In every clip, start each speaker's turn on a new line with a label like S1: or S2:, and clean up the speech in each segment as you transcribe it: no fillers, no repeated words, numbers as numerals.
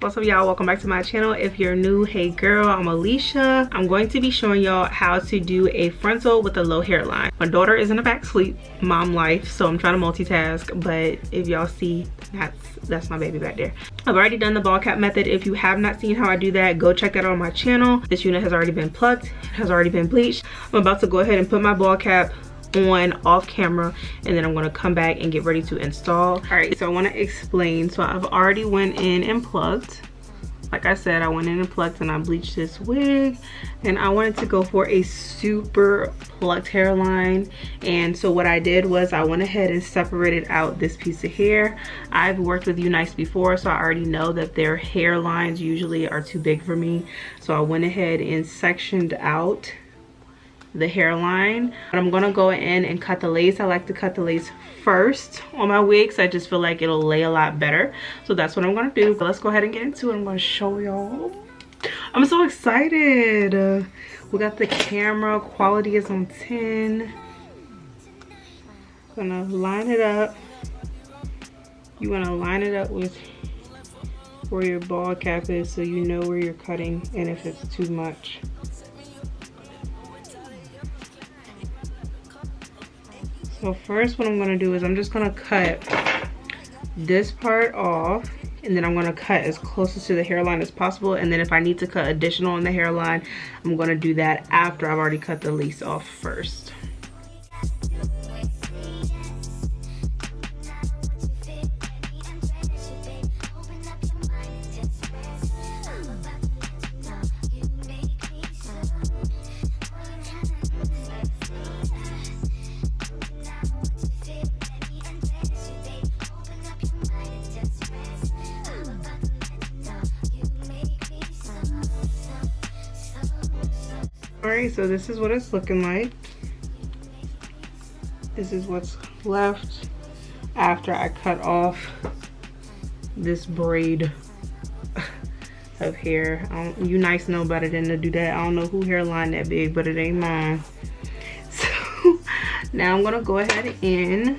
S1: What's up, y'all? Welcome back to my channel. If you're new, hey girl, I'm Alicia. I'm going to be showing y'all how to do a frontal with a low hairline. My daughter is in the back sleep, mom life, so I'm trying to multitask, but if y'all see, that's my baby back there. I've already done the ball cap method. If you have not seen how I do that, go check that out on my channel. This unit has already been plucked, it has already been bleached. I'm about to go ahead and put my ball cap on off camera, and then I'm going to come back and get ready to install. All right, so I want to explain. So I've already went in and plucked. Like I said, I went in and plucked and I bleached this wig, and I wanted to go for a super plucked hairline. And so what I did was I went ahead and separated out this piece of hair. I've worked with Unice before, so I already know that their hairlines usually are too big for me. So I went ahead and sectioned out the hairline. I'm gonna go in and cut the lace. I like to cut the lace first on my wigs. I just feel like it'll lay a lot better. So that's what I'm gonna do. But let's go ahead and get into it. I'm gonna show y'all. I'm so excited. We got the camera. Quality is on 10. Gonna line it up. You wanna line it up with where your ball cap is so you know where you're cutting and if it's too much. So first what I'm going to do is I'm just going to cut this part off, and then I'm going to cut as close to the hairline as possible, and then if I need to cut additional on the hairline, I'm going to do that after I've already cut the lace off first. Alright, so this is what it's looking like. This is what's left after I cut off this braid of hair. Unice know better than to do that. I don't know who hairline that big, but it ain't mine. So now I'm gonna go ahead and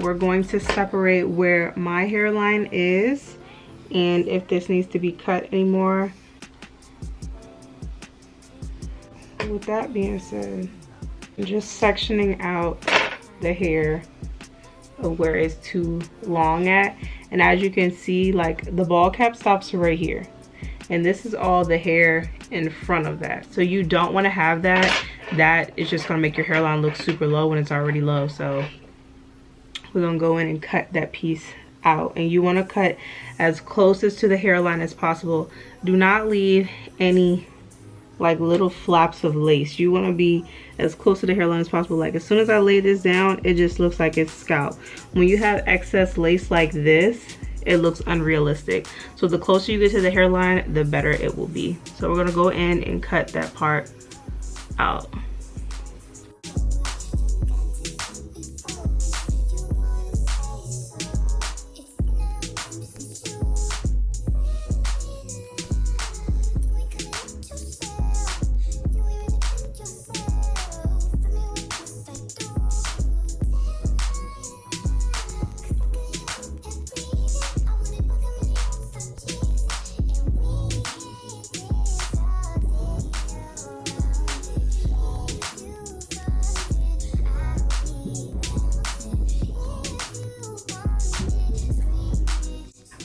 S1: we're going to separate where my hairline is and if this needs to be cut anymore. With that being said, just sectioning out the hair of where it's too long at, and as you can see, like the ball cap stops right here, and this is all the hair in front of that. So you don't want to have that. That is just going to make your hairline look super low when it's already low. So we're going to go in and cut that piece out, and you want to cut as closest to the hairline as possible. Do not leave any like little flaps of lace. You want to be as close to the hairline as possible. Like as soon as I lay this down, it just looks like it's scalp. When you have excess lace like this, it looks unrealistic. So the closer you get to the hairline, the better it will be. So we're going to go in and cut that part out.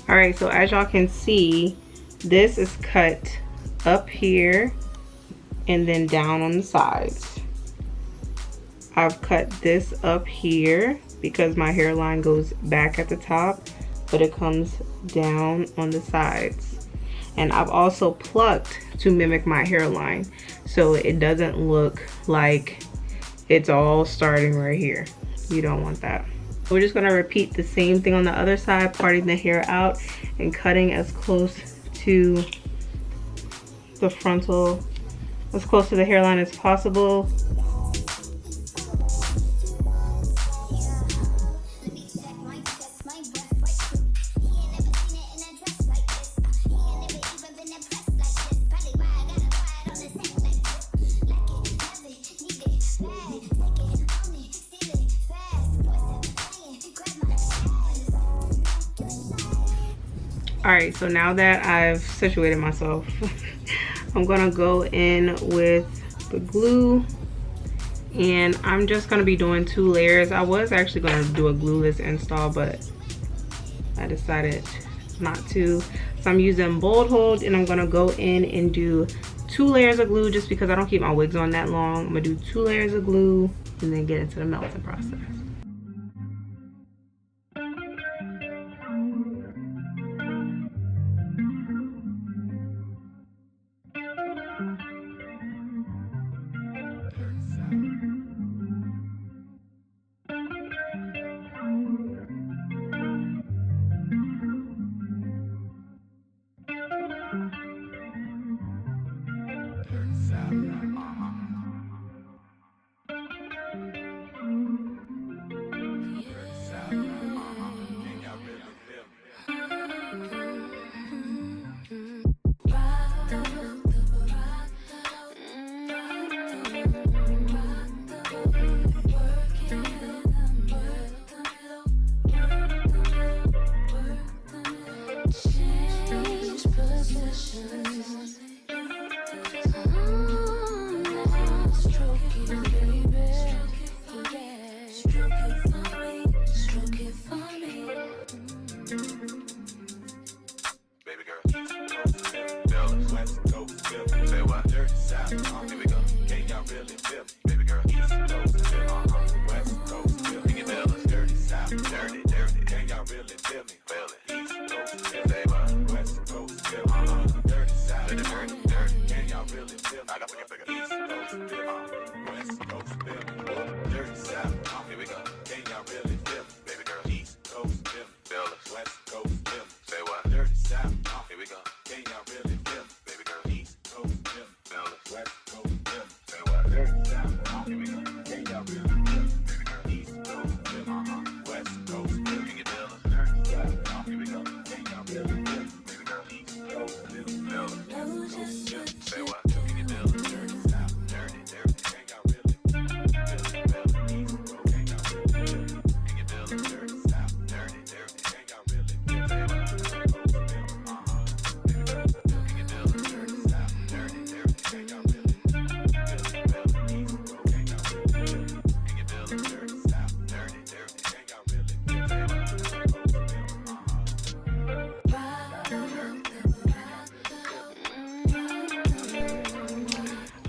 S1: All right, so as y'all can see, this is cut up here and then down on the sides. I've cut this up here because my hairline goes back at the top, but it comes down on the sides. And I've also plucked to mimic my hairline, so it doesn't look like it's all starting right here. You don't want that. We're just going to repeat the same thing on the other side, parting the hair out and cutting as close to the frontal, as close to the hairline as possible. All right, so now that I've situated myself, I'm gonna go in with the glue, and I'm just gonna be doing 2 layers. I was actually gonna do a glueless install, but I decided not to. So I'm using Bold Hold, and I'm gonna go in and do 2 layers of glue just because I don't keep my wigs on that long. I'm gonna do 2 layers of glue and then get into the melting process.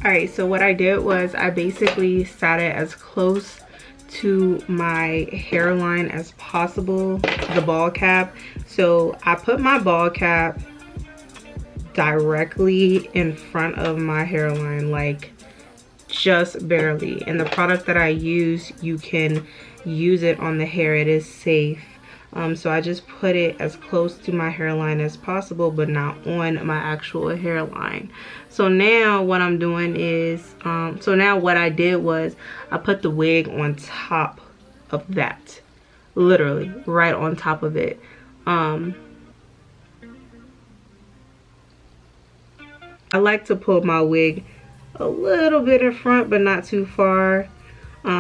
S1: Alright, so what I did was I basically sat it as close to my hairline as possible, the ball cap. So I put my ball cap directly in front of my hairline, like just barely. And the product that I use, you can use it on the hair, it is safe. So I just put it as close to my hairline as possible, but not on my actual hairline. So now what I'm doing is, so now what I did was I put the wig on top of that, literally right on top of it. I like to pull my wig a little bit in front, but not too far,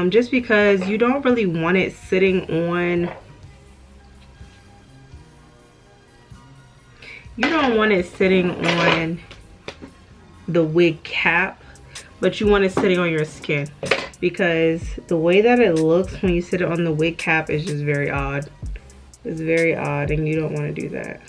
S1: just because you don't really want it sitting on, you don't want it sitting on the wig cap, but you want it sitting on your skin, because the way that it looks when you sit it on the wig cap is just very odd. It's very odd, and you don't want to do that.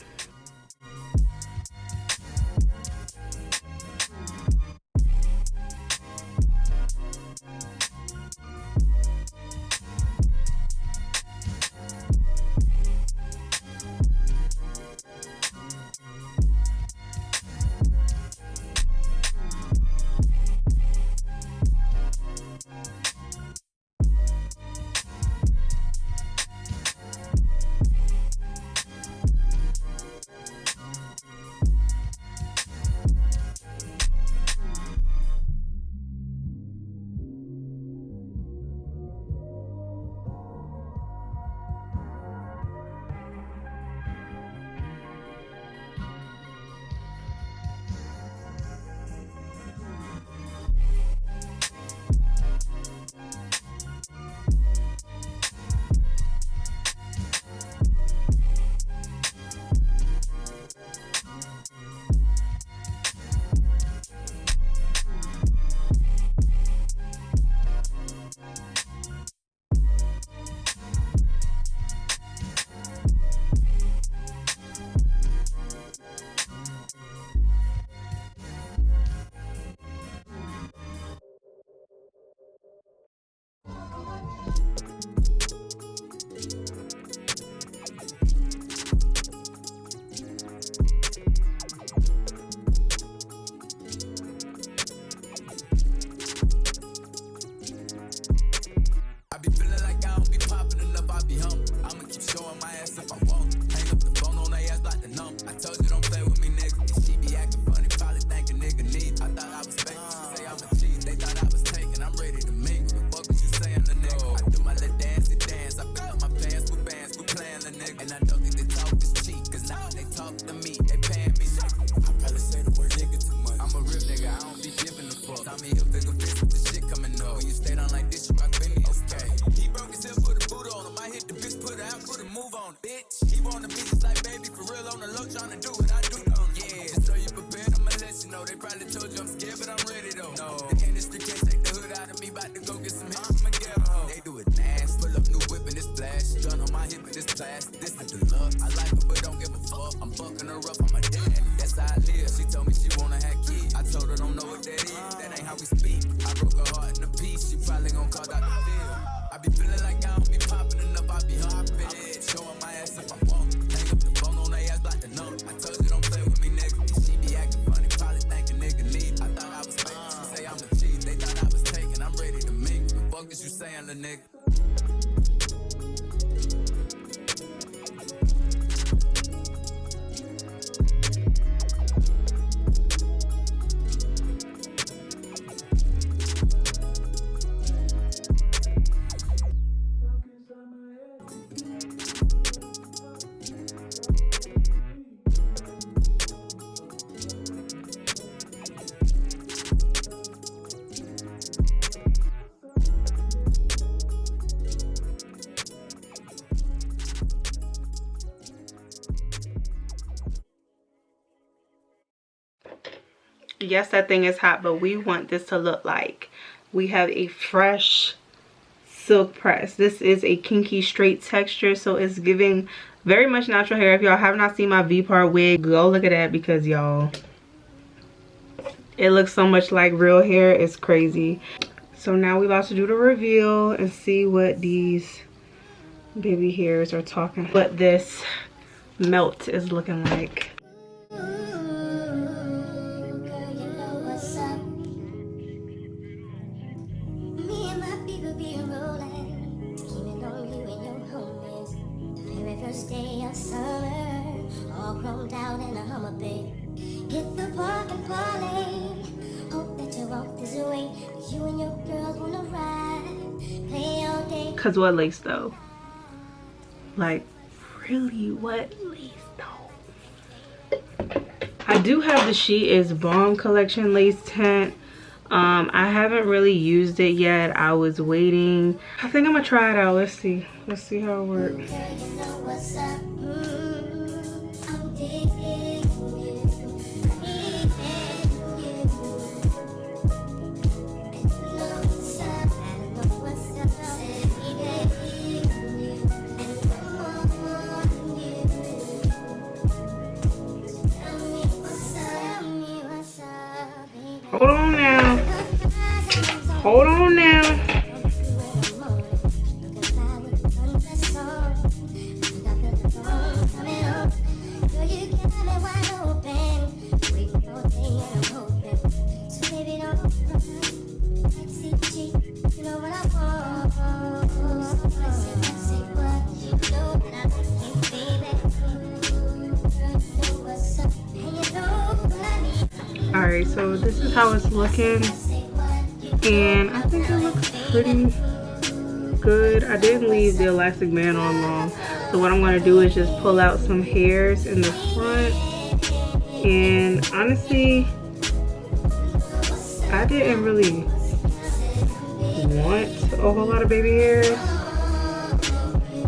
S2: my hip, this class, this is the love. I like her, but don't give a fuck. I'm fucking her up, I'm a dad. That's how I live. She told me she wanna have kids. I told her don't know what that is. That ain't how we speak. I broke her heart in a piece. She probably gon' call Dr. Phil. I be feeling like I don't be popping enough. I be hopping. Showing my ass if I want. Hang up the phone on their ass like the numb. I told you don't play with me, nigga. She be acting funny, probably think a nigga need. I thought I was fake. She say I'm a cheat. They thought I was taking. I'm ready to mink. The fuck is you saying, little nigga?
S1: Yes, that thing is hot, but we want this to look like we have a fresh silk press. This is a kinky straight texture, so it's giving very much natural hair. If y'all have not seen my V-part wig, go look at that, because y'all, it looks so much like real hair. It's crazy. So now we're about to do the reveal and see what these baby hairs are talking, what this melt is looking like. Cause what lace though? Like, really, what lace though? I do have the She Is Bomb collection lace tint. I haven't really used it yet. I was waiting. I think I'm gonna try it out. Let's see how it works. Hold on now. Hold on now. Alright, so this is how it's looking, and I think it looks pretty good. I didn't leave the elastic band on long, so what I'm going to do is just pull out some hairs in the front. And honestly, I didn't really want a whole lot of baby hairs.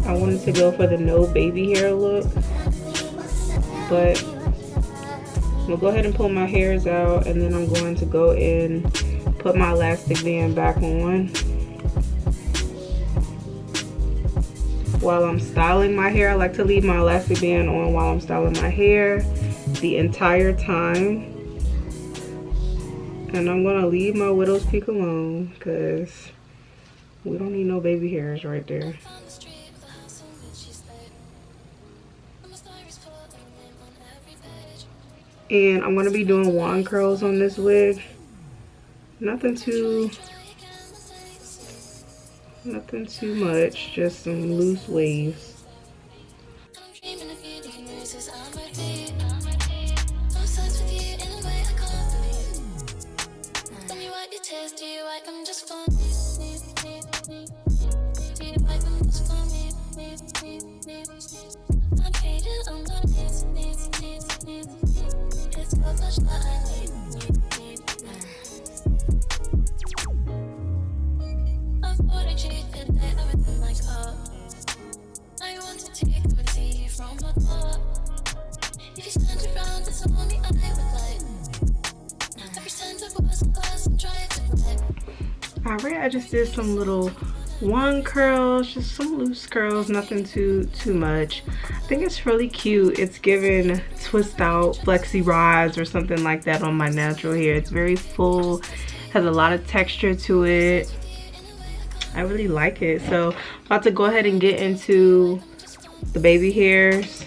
S1: I wanted to go for the no baby hair look, but I'm gonna go ahead and pull my hairs out, and then I'm going to go in, put my elastic band back on. While I'm styling my hair, I like to leave my elastic band on while I'm styling my hair the entire time. And I'm gonna leave my widow's peak alone, because we don't need no baby hairs right there. And I'm going to be doing wand curls on this wig. Nothing too much, just some loose waves. Alright, I just did some little one curl, just some loose curls, nothing too much. I think it's really cute. It's given twist out flexi rods or something like that on my natural hair. It's very full, has a lot of texture to it. I really like it. So I'm about to go ahead and get into the baby hairs.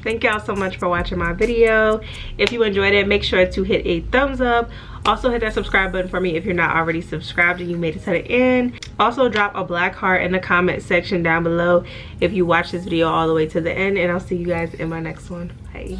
S1: Thank y'all so much for watching my video. If you enjoyed it, make sure to hit a thumbs up. Also hit that subscribe button for me if you're not already subscribed and you made it to the end. Also drop a black heart in the comment section down below if you watch this video all the way to the end, and I'll see you guys in my next one. Bye.